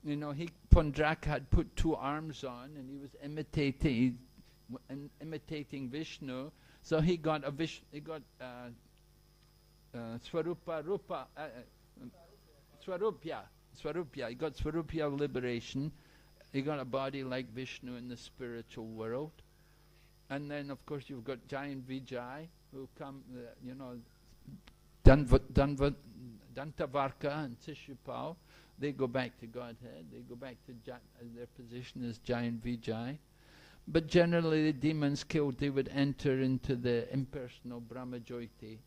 Pundraka had put 2 arms on, and he was imitating Vishnu. So he got Swarupya. He got Swarupya liberation. He got a body like Vishnu in the spiritual world. And then, of course, you've got giant Vijay, who come, Dantavarka and Tishupal. They go back to Godhead. They go back to their position as giant Vijay. But generally, the demons killed, they would enter into the impersonal Brahmajyoti,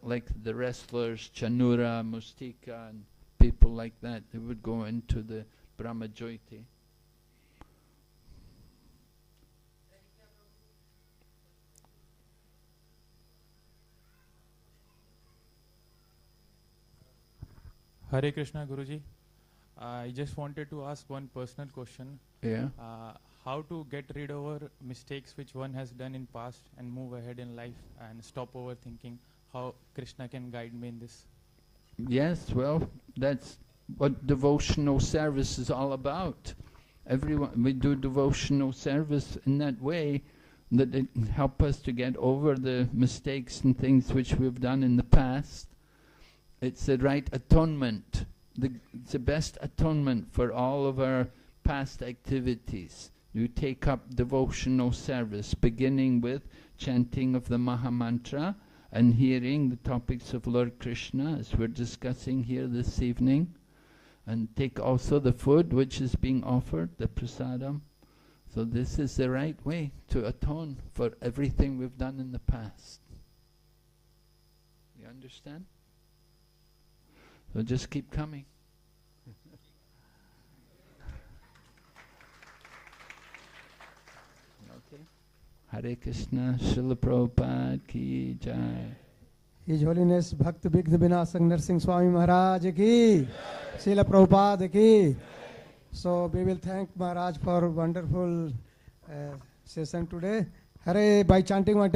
like the wrestlers, Chanura, Mustika, and people like that. They would go into the Brahmajyoti. Hare Krishna, Guruji. I just wanted to ask one personal question. Yeah. How to get rid of mistakes which one has done in past and move ahead in life and stop overthinking? How Krishna can guide me in this? Yes, well, that's what devotional service is all about. We do devotional service in that way, that it can help us to get over the mistakes and things which we've done in the past. It's the right atonement. It's the best atonement for all of our past activities. You take up devotional service, beginning with chanting of the Mahamantra and hearing the topics of Lord Krishna, as we're discussing here this evening. And take also the food which is being offered, the prasadam. So this is the right way to atone for everything we've done in the past. You understand? So just keep coming. Okay. Hare Krishna, Srila Prabhupada ki jai. His Holiness Bhakti Bigdha Vinasang Narsingh Swami Maharaj ki, Srila Prabhupada ki. So we will thank Maharaj for wonderful session today. Hare, by chanting one time.